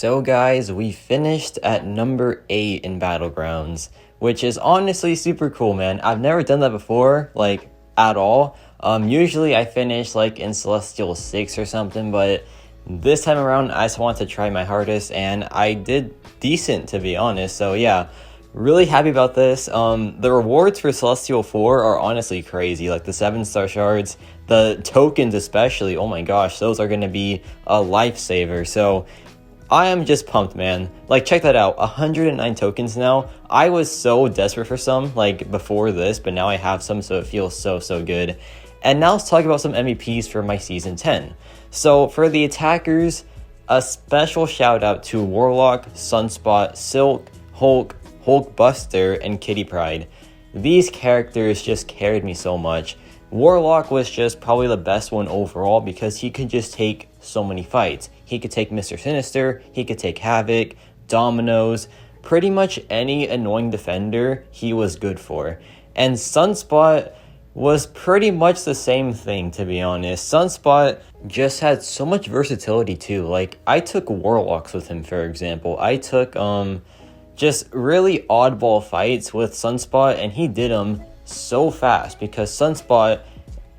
So guys, we finished at number 8 in Battlegrounds, which is honestly super cool, man. I've never done that before, like, at all. Usually I finish, like, in Celestial 6 or something, but this time around, I just wanted to try my hardest, and I did decent, to be honest. So yeah, really happy about this. The rewards for Celestial 4 are honestly crazy, like the 7-star shards, the tokens especially. Oh my gosh, those are going to be a lifesaver. So I am just pumped, man. Like, check that out, 109 tokens now. I was so desperate for some, like, before this, but now I have some, so it feels so good. And now let's talk about some MVPs for my Season 10. So, for the attackers, a special shout out to Warlock, Sunspot, Silk, Hulk, Hulkbuster, and Kitty Pryde. These characters just carried me so much. Warlock was just probably the best one overall because he could just take so many fights. He could take Mr. Sinister, he could take Havoc, Dominoes, pretty much any annoying defender he was good for. And Sunspot was pretty much the same thing, to be honest. Sunspot just had so much versatility too. Like, I took Warlocks with him, for example. I took just really oddball fights with Sunspot, and he did them so fast because Sunspot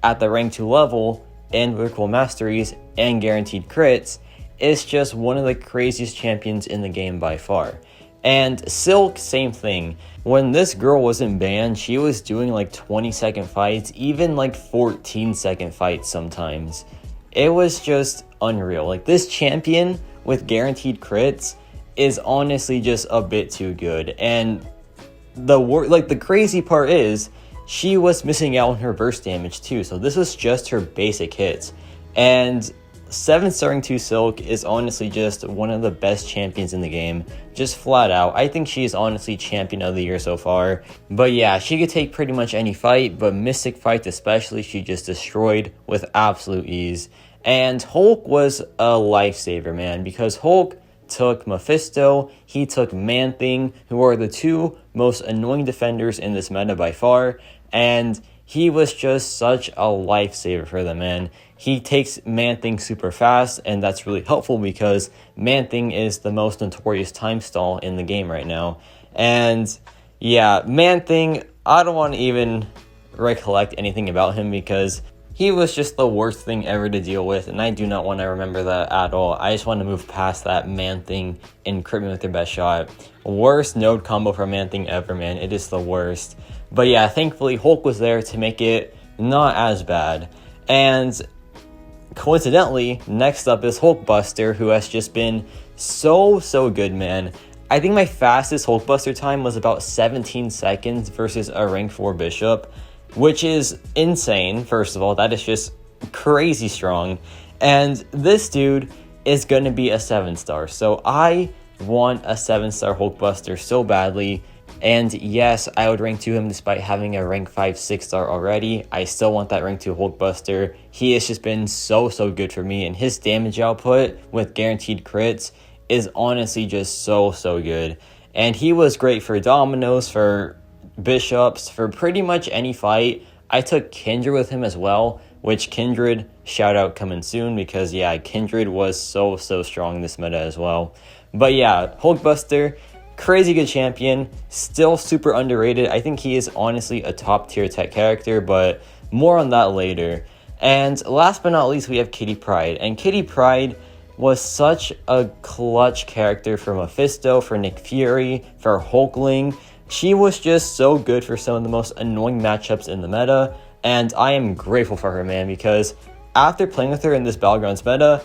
at the rank 2 level and vertical masteries and guaranteed crits is just one of the craziest champions in the game by far. And Silk, same thing. When this girl wasn't banned, she was doing like 20-second fights, even like 14-second fights sometimes. It was just unreal. Like, this champion with guaranteed crits is honestly just a bit too good. And the crazy part is she was missing out on her burst damage too, so this was just her basic hits. And 7-starring 2 Silk is honestly just one of the best champions in the game, just flat out. I think she is honestly champion of the year so far. But yeah, she could take pretty much any fight, but Mystic fights especially, she just destroyed with absolute ease. And Hulk was a lifesaver, man, because Hulk took Mephisto, he took Man-Thing, who are the 2 most annoying defenders in this meta by far, and he was just such a lifesaver for them, man. He takes Man-Thing super fast, and that's really helpful because Man-Thing is the most notorious time stall in the game right now. And yeah, Man-Thing, I don't want to even recollect anything about him because he was just the worst thing ever to deal with, and I do not want to remember that at all. I just want to move past that Man-Thing and crit me with their best shot. Worst node combo for Man-Thing ever, man. It is the worst. But yeah, thankfully Hulk was there to make it not as bad. And coincidentally, next up is Hulkbuster, who has just been so good, man. I think my fastest Hulkbuster time was about 17 seconds versus a rank 4 Bishop, which is insane. First of all, that is just crazy strong. And this dude is going to be a 7-star. So I want a 7-star Hulkbuster so badly. And yes, I would rank 2 him despite having a rank 5 6-star already. I still want that rank 2 Hulkbuster. He has just been so good for me. And his damage output with guaranteed crits is honestly just so good. And he was great for Dominoes, for Bishops, for pretty much any fight. I took Kindred with him as well, which Kindred, shout out coming soon, because yeah, Kindred was so strong in this meta as well. But yeah, Hulkbuster, crazy good champion, still super underrated. I think he is honestly a top tier tech character, but more on that later. And last but not least, we have Kitty Pryde. And Kitty Pryde was such a clutch character for Mephisto, for Nick Fury, for Hulkling. She was just so good for some of the most annoying matchups in the meta, and I am grateful for her, man, because after playing with her in this Battlegrounds meta,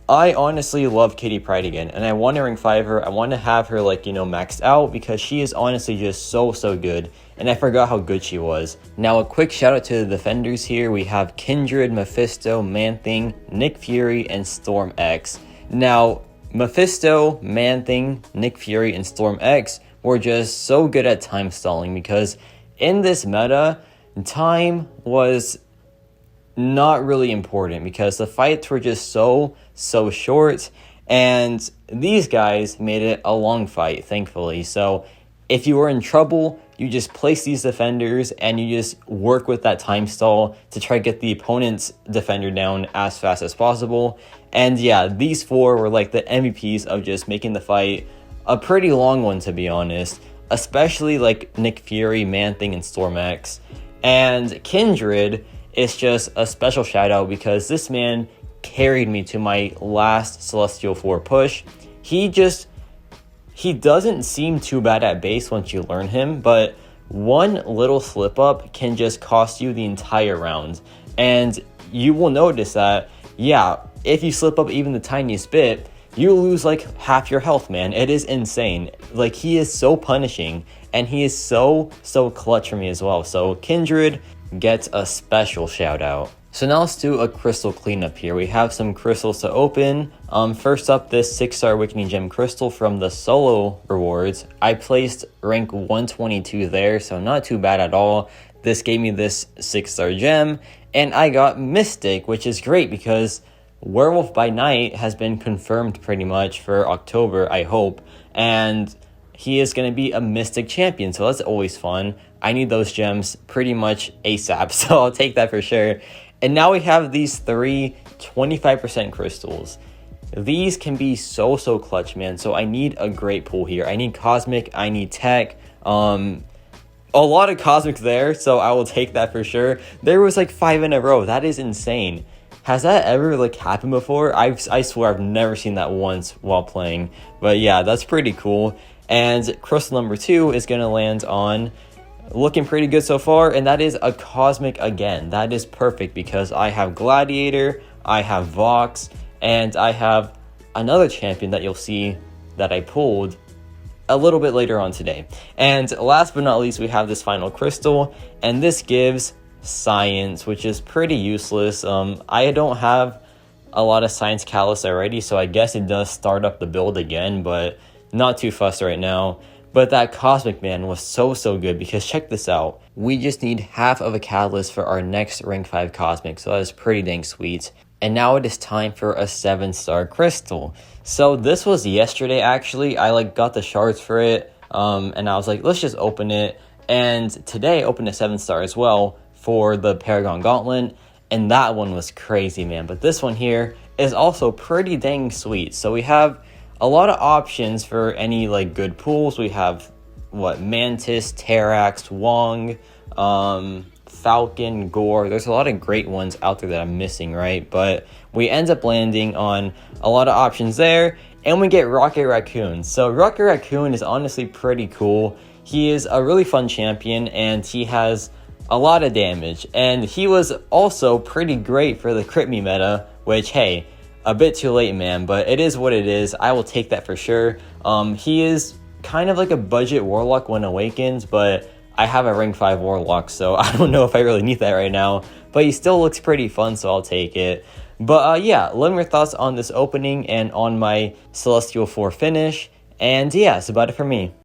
I honestly love Kitty Pryde again, and I want to rank 5 her. I want to have her, like, you know, maxed out because she is honestly just so good, and I forgot how good she was. Now, a quick shout out to the defenders here. We have Kindred, Mephisto, Man-Thing, Nick Fury, and Storm X. Now, Mephisto, Man-Thing, Nick Fury, and Storm X were just so good at time stalling because in this meta, time was not really important because the fights were just so short, and these guys made it a long fight, thankfully. So if you are in trouble, you just place these defenders and you just work with that time stall to try to get the opponent's defender down as fast as possible. And yeah, these 4 were like the MVPs of just making the fight a pretty long one, to be honest, especially like Nick Fury, Man-Thing, and Storm-X. And Kindred is just a special shout out because this man carried me to my last Celestial 4 push. He doesn't seem too bad at base once you learn him, but one little slip up can just cost you the entire round. And you will notice that, yeah, if you slip up even the tiniest bit, you lose like half your health, man. It is insane. Like, he is so punishing, and he is so clutch for me as well. So Kindred gets a special shout out. So now let's do a crystal cleanup here. We have some crystals to open. First up, this 6-star Awakening Gem crystal from the solo rewards. I placed rank 122 there, so not too bad at all. This gave me this 6-star gem, and I got Mystic, which is great because Werewolf by Night has been confirmed pretty much for October, I hope, and he is going to be a Mystic champion, so that's always fun. I need those gems pretty much ASAP, so I'll take that for sure. And now we have these 3 25% crystals. These can be so clutch, man. So I need a great pool here. I need Cosmic, I need Tech. A lot of Cosmic there, so I will take that for sure. There was like 5 in a row. That is insane. Has that ever like happened before? I swear I've never seen that once while playing. But yeah, that's pretty cool. And crystal number 2 is going to land on, looking pretty good so far, and that is a Cosmic again. That is perfect because I have Gladiator, I have Vox, and I have another champion that you'll see that I pulled a little bit later on today. And last but not least, we have this final crystal, and this gives Science, which is pretty useless. I don't have a lot of Science Catalyst already, so I guess it does start up the build again, but not too fussed right now. But that Cosmic, man, was so good because check this out. We just need half of a Catalyst for our next rank 5 Cosmic, so that is pretty dang sweet. And now it is time for a 7-star crystal. So this was yesterday, actually. I like got the shards for it, and I was like, let's just open it. And today I opened a 7-star as well for the Paragon Gauntlet, and that one was crazy, man. But this one here is also pretty dang sweet. So we have a lot of options for any like good pools. We have Mantis, Terrax, Wong, Falcon, Gore. There's a lot of great ones out there that I'm missing, right? But we end up landing on a lot of options there, and we get Rocket Raccoon. So Rocket Raccoon is honestly pretty cool. He is a really fun champion, and he has a lot of damage, and he was also pretty great for the crit me meta, which, hey, a bit too late, man, but it is what it is. I will take that for sure. He is kind of like a budget Warlock when Awakens, but I have a rank 5 Warlock, so I don't know if I really need that right now, but he still looks pretty fun, so I'll take it. But yeah, let me know your thoughts on this opening and on my Celestial 4 finish, and yeah, that's about it for me.